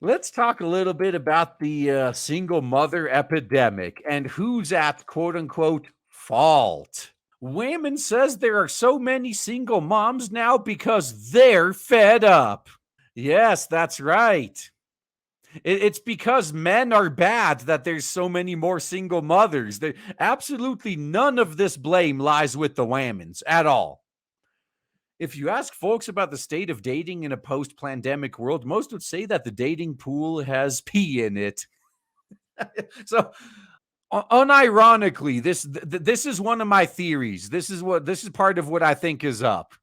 Let's talk a little bit about the single mother epidemic and who's at quote unquote fault. Women says there are so many single moms now because they're fed up. Yes, that's right. It's because men are bad that there's so many more single mothers. Absolutely none of this blame lies with the Whammons at all. If you ask folks about the state of dating in a post-pandemic world, most would say that the dating pool has pee in it. So, unironically, this is one of my theories. This is part of what I think is up.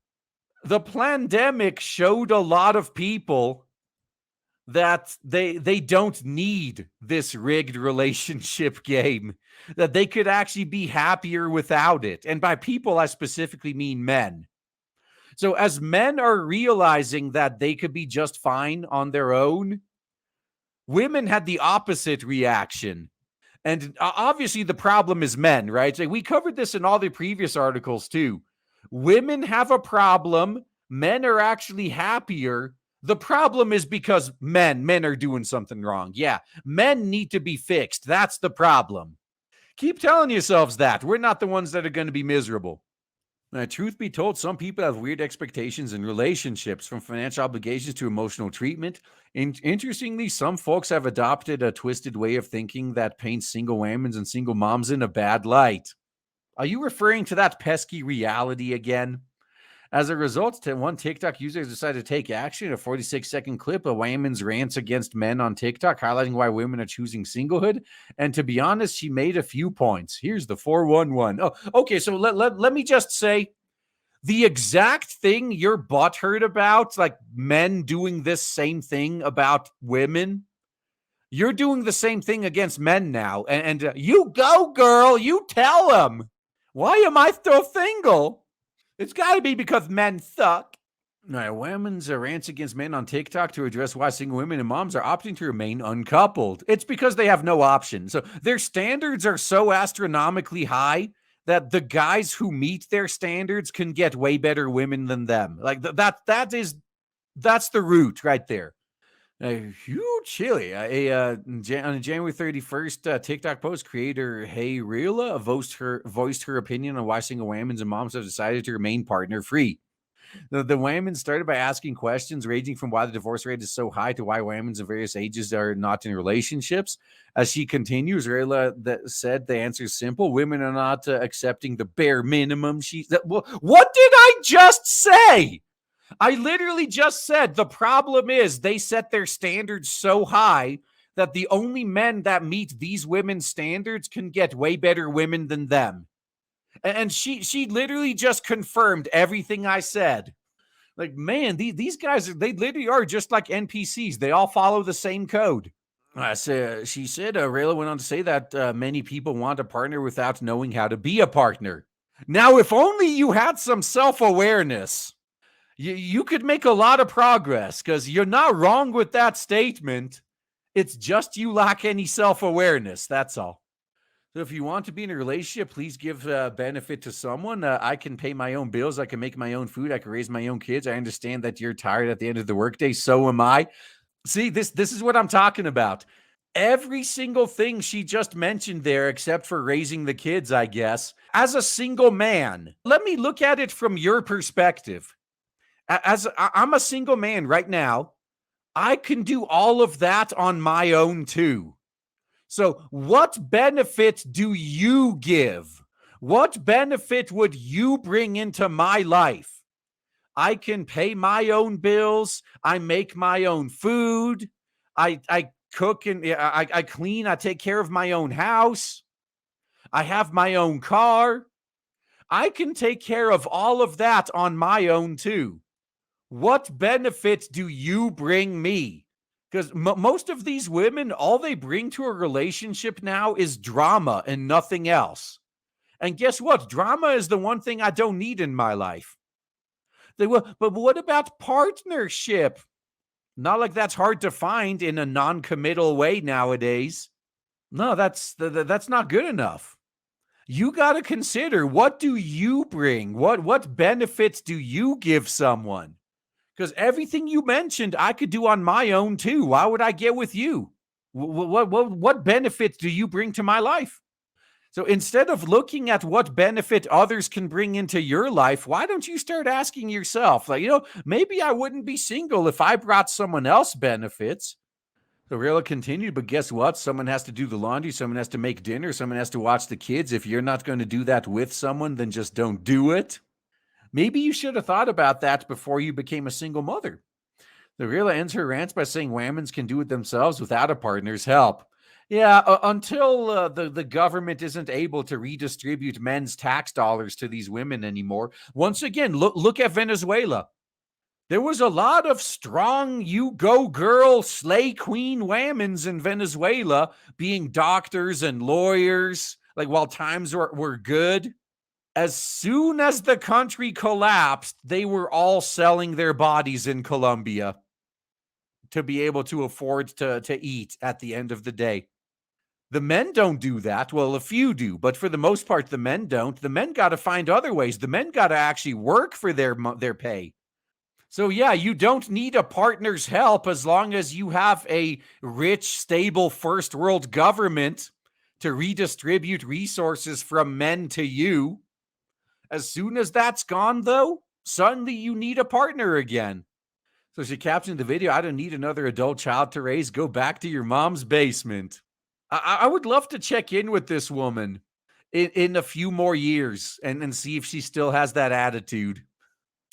The pandemic showed a lot of people that they don't need this rigged relationship game, that they could actually be happier without it. And by people, I specifically mean men. So as men are realizing that they could be just fine on their own, women had the opposite reaction. And obviously the problem is men, right? So we covered this in all the previous articles too. Women have a problem. Men are actually happier. The problem is because men are doing something wrong. Yeah, men need to be fixed. That's the problem. Keep telling yourselves that. We're not the ones that are going to be miserable. Now, truth be told, some people have weird expectations in relationships, from financial obligations to emotional treatment. Interestingly, some folks have adopted a twisted way of thinking that paints single women and single moms in a bad light. Are you referring to that pesky reality again? As a result, one TikTok user decided to take action. A 46-second clip of women's rants against men on TikTok, highlighting why women are choosing singlehood. And to be honest, she made a few points. Here's the 411. Oh, okay. So let me just say the exact thing your butt heard about, like men doing this same thing about women. You're doing the same thing against men now. And you go, girl. You tell them. Why am I still single? It's got to be because men suck. Now, women's rants against men on TikTok to address why single women and moms are opting to remain uncoupled. It's because they have no option. So their standards are so astronomically high that the guys who meet their standards can get way better women than them. Like that's the root right there. A huge chili. On January 31st TikTok post, creator Hey Rila voiced her opinion on why single women and moms have decided to remain partner free. The women started by asking questions ranging from why the divorce rate is so high to why women of various ages are not in relationships. As she continues, Rila said the answer is simple: women are not accepting the bare minimum. What did I just say? I literally just said the problem is they set their standards so high that the only men that meet these women's standards can get way better women than them. And she literally just confirmed everything I said. Like, man, these guys, they literally are just like NPCs. They all follow the same code. She said, Rayla went on to say that many people want a partner without knowing how to be a partner. Now, if only you had some self-awareness, you could make a lot of progress, because you're not wrong with that statement. It's just you lack any self-awareness. That's all. So if you want to be in a relationship, please give benefit to someone. I can pay my own bills. I can make my own food. I can raise my own kids. I understand that you're tired at the end of the workday. So am I. See, this is what I'm talking about. Every single thing she just mentioned there, except for raising the kids, I guess. As a single man, let me look at it from your perspective. I'm a single man right now. I can do all of that on my own too. So what benefit do you give? What benefit would you bring into my life? I can pay my own bills. I make my own food. I cook and I clean. I take care of my own house. I have my own car. I can take care of all of that on my own too. What benefit do you bring me? Because most of these women, all they bring to a relationship now is drama and nothing else. And guess what? Drama is the one thing I don't need in my life. But what about partnership? Not like that's hard to find in a non-committal way nowadays. No, that's not good enough. You got to consider, what do you bring? What benefits do you give someone? Because everything you mentioned, I could do on my own too. Why would I get with you? What benefit do you bring to my life? So instead of looking at what benefit others can bring into your life, why don't you start asking yourself, like, maybe I wouldn't be single if I brought someone else benefits. The Rilla continued, but guess what? Someone has to do the laundry, someone has to make dinner, someone has to watch the kids. If you're not going to do that with someone, then just don't do it. Maybe you should have thought about that before you became a single mother. The Rilla ends her rants by saying women can do it themselves without a partner's help. Yeah, until the government isn't able to redistribute men's tax dollars to these women anymore. Once again, look at Venezuela. There was a lot of strong, you go girl, slay queen whammons in Venezuela being doctors and lawyers, like while times were good. As soon as the country collapsed, they were all selling their bodies in Colombia to be able to afford to eat at the end of the day. The men don't do that. Well, a few do, but for the most part, the men don't. The men got to find other ways. The men got to actually work for their pay. So yeah, you don't need a partner's help as long as you have a rich, stable first world government to redistribute resources from men to you. As soon as that's gone, though, suddenly you need a partner again. So she captioned the video, I don't need another adult child to raise. Go back to your mom's basement. I would love to check in with this woman in a few more years and see if she still has that attitude.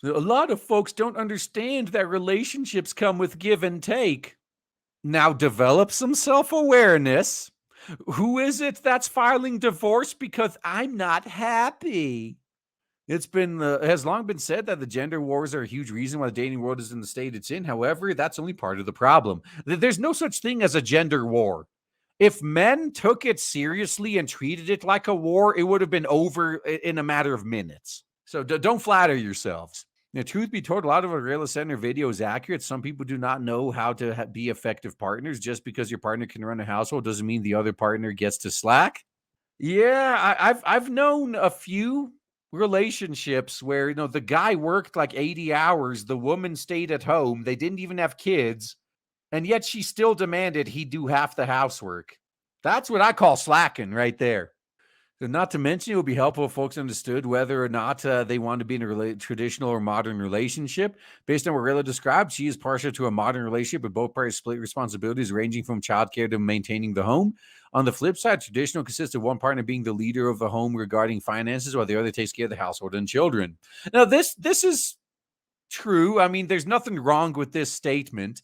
A lot of folks don't understand that relationships come with give and take. Now develop some self-awareness. Who is it that's filing divorce because I'm not happy? It's has long been said that the gender wars are a huge reason why the dating world is in the state it's in. However, that's only part of the problem. There's no such thing as a gender war. If men took it seriously and treated it like a war, it would have been over in a matter of minutes. So don't flatter yourselves. Now, truth be told, a lot of what Rayla said in her video is accurate. Some people do not know how to be effective partners. Just because your partner can run a household doesn't mean the other partner gets to slack. Yeah, I've known a few relationships where the guy worked like 80 hours, the woman stayed at home, they didn't even have kids, and yet she still demanded he do half the housework. That's what I call slacking right there. Not to mention, it would be helpful if folks understood whether or not they want to be in a traditional or modern relationship. Based on what Rayla described, she is partial to a modern relationship with both parties split responsibilities ranging from childcare to maintaining the home. On the flip side, traditional consists of one partner being the leader of the home regarding finances while the other takes care of the household and children. Now, this is true. I mean, there's nothing wrong with this statement,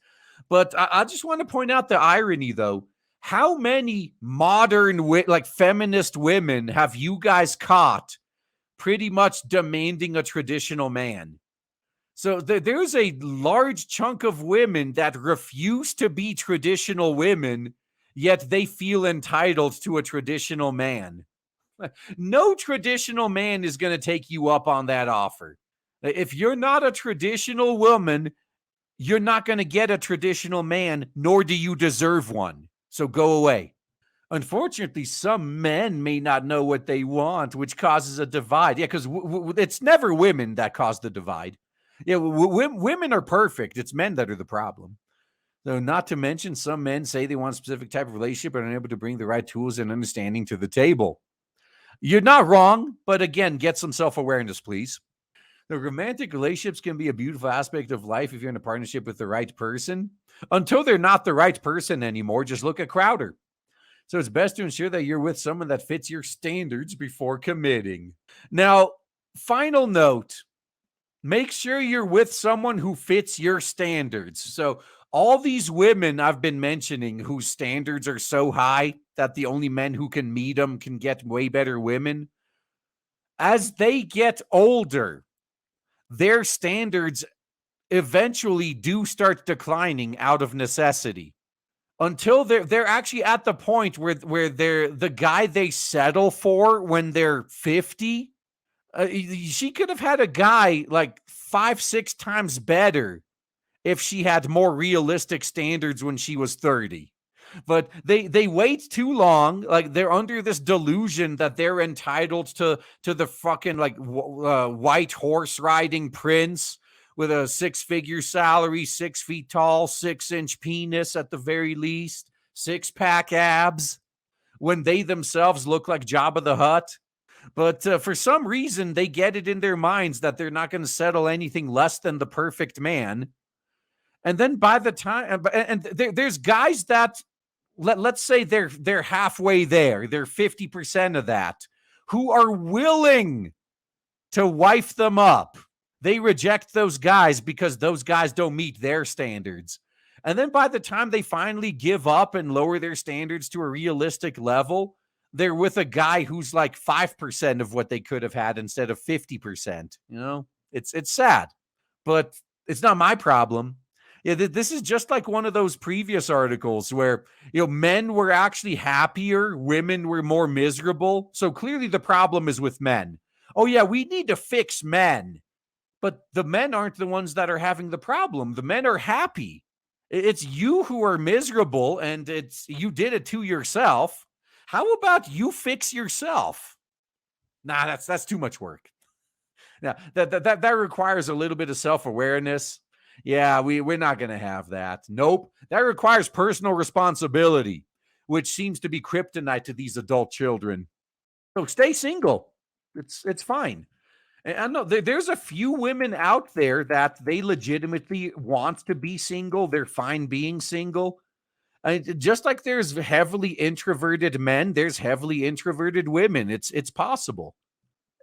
but I just want to point out the irony, though. How many modern, like feminist women have you guys caught pretty much demanding a traditional man? So there's a large chunk of women that refuse to be traditional women, yet they feel entitled to a traditional man. No traditional man is going to take you up on that offer. If you're not a traditional woman, you're not going to get a traditional man, nor do you deserve one. So go away. Unfortunately, some men may not know what they want, which causes a divide. Yeah, because it's never women that cause the divide. Yeah, women are perfect. It's men that are the problem. Though not to mention, some men say they want a specific type of relationship but are unable to bring the right tools and understanding to the table. You're not wrong, but again, get some self-awareness, please. The romantic relationships can be a beautiful aspect of life if you're in a partnership with the right person. Until they're not the right person anymore, just look at Crowder. So it's best to ensure that you're with someone that fits your standards before committing. Now, final note, make sure you're with someone who fits your standards. So all these women I've been mentioning whose standards are so high that the only men who can meet them can get way better women, as they get older, their standards eventually do start declining out of necessity until they're actually at the point where they're the guy they settle for when they're 50. She could have had a guy like 5-6 times better if she had more realistic standards when she was 30. But they wait too long. Like they're under this delusion that they're entitled to the fucking like white horse riding prince with a six-figure salary, 6 feet tall, 6-inch penis at the very least, six-pack abs, when they themselves look like Jabba the Hutt. But for some reason, they get it in their minds that they're not going to settle anything less than the perfect man. And then by the time, there's guys that let's say they're halfway there, they're 50% of that, who are willing to wife them up. They reject those guys because those guys don't meet their standards. And then by the time they finally give up and lower their standards to a realistic level, they're with a guy who's like 5% of what they could have had instead of 50%. You know, it's sad, but it's not my problem. Yeah, this is just like one of those previous articles where, men were actually happier, women were more miserable. So clearly the problem is with men. Oh yeah, we need to fix men. But the men aren't the ones that are having the problem. The men are happy. It's you who are miserable, and you did it to yourself. How about you fix yourself? Nah, that's too much work. Now that requires a little bit of self-awareness. Yeah, we're not going to have that. Nope. That requires personal responsibility, which seems to be kryptonite to these adult children. So stay single. It's fine. And I know there's a few women out there that they legitimately want to be single. They're fine being single. And just like there's heavily introverted men, there's heavily introverted women. It's possible.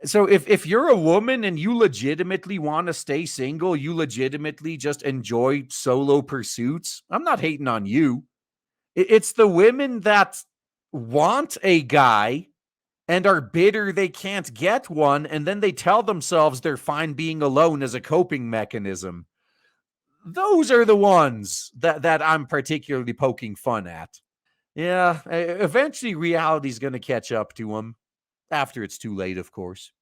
So if you're a woman and you legitimately want to stay single, you legitimately just enjoy solo pursuits, I'm not hating on you. It's the women that want a guy and are bitter they can't get one, and then they tell themselves they're fine being alone as a coping mechanism. Those are the ones that I'm particularly poking fun at. Yeah, eventually reality's going to catch up to them after it's too late, of course.